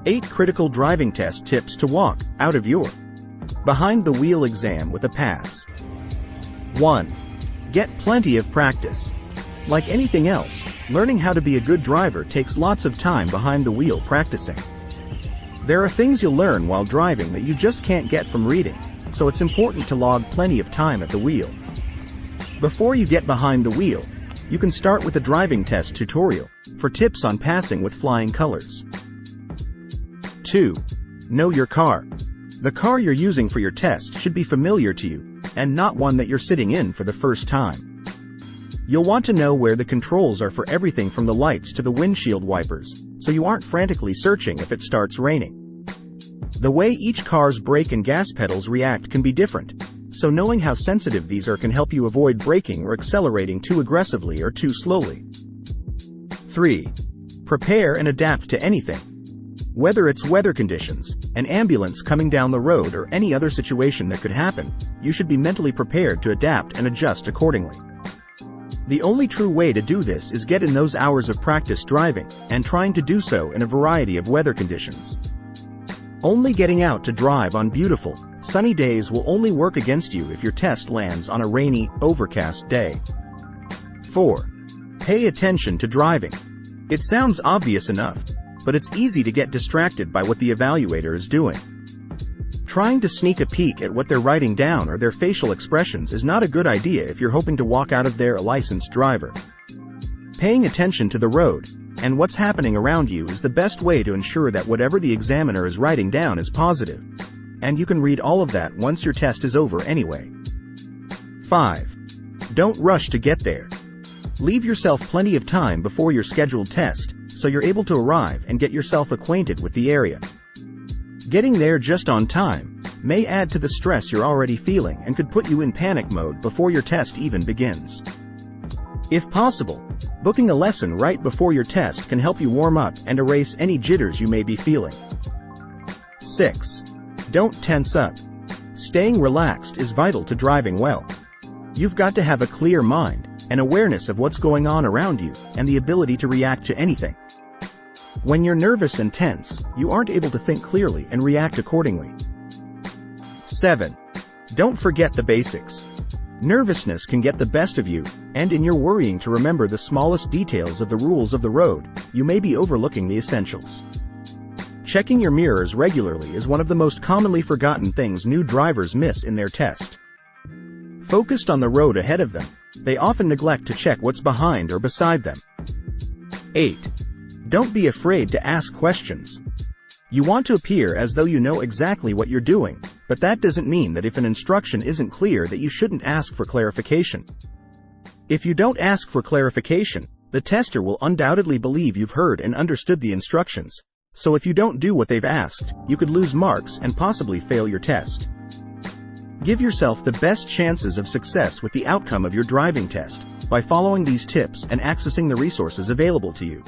8 critical driving test tips to walk out of your behind the wheel exam with a pass. 1. Get plenty of practice. Like anything else, learning how to be a good driver takes lots of time behind the wheel practicing. There are things you'll learn while driving that you just can't get from reading, so it's important to log plenty of time at the wheel. Before you get behind the wheel, you can start with a driving test tutorial for tips on passing with flying colors. 2. Know your car. The car you're using for your test should be familiar to you, and not one that you're sitting in for the first time. You'll want to know where the controls are for everything from the lights to the windshield wipers, so you aren't frantically searching if it starts raining. The way each car's brake and gas pedals react can be different, so knowing how sensitive these are can help you avoid braking or accelerating too aggressively or too slowly. 3. Prepare and adapt to anything. Whether it's weather conditions, an ambulance coming down the road, or any other situation that could happen, you should be mentally prepared to adapt and adjust accordingly. The only true way to do this is get in those hours of practice driving, and trying to do so in a variety of weather conditions. Only getting out to drive on beautiful, sunny days will only work against you if your test lands on a rainy, overcast day. 4. Pay attention to driving. It sounds obvious enough, but it's easy to get distracted by what the evaluator is doing. Trying to sneak a peek at what they're writing down or their facial expressions is not a good idea if you're hoping to walk out of there a licensed driver. Paying attention to the road and what's happening around you is the best way to ensure that whatever the examiner is writing down is positive, and you can read all of that once your test is over anyway. 5. Don't rush to get there. Leave yourself plenty of time before your scheduled test, so you're able to arrive and get yourself acquainted with the area. Getting there just on time may add to the stress you're already feeling and could put you in panic mode before your test even begins. If possible, booking a lesson right before your test can help you warm up and erase any jitters you may be feeling. 6. Don't tense up. Staying relaxed is vital to driving well. You've got to have a clear mind, an awareness of what's going on around you, and the ability to react to anything. When you're nervous and tense, you aren't able to think clearly and react accordingly. 7. Don't forget the basics. Nervousness can get the best of you, and in your worrying to remember the smallest details of the rules of the road, you may be overlooking the essentials. Checking your mirrors regularly is one of the most commonly forgotten things new drivers miss in their test. Focused on the road ahead of them, they often neglect to check what's behind or beside them. 8. Don't be afraid to ask questions. You want to appear as though you know exactly what you're doing, but that doesn't mean that if an instruction isn't clear that you shouldn't ask for clarification. If you don't ask for clarification, the tester will undoubtedly believe you've heard and understood the instructions, so if you don't do what they've asked, you could lose marks and possibly fail your test. Give yourself the best chances of success with the outcome of your driving test by following these tips and accessing the resources available to you.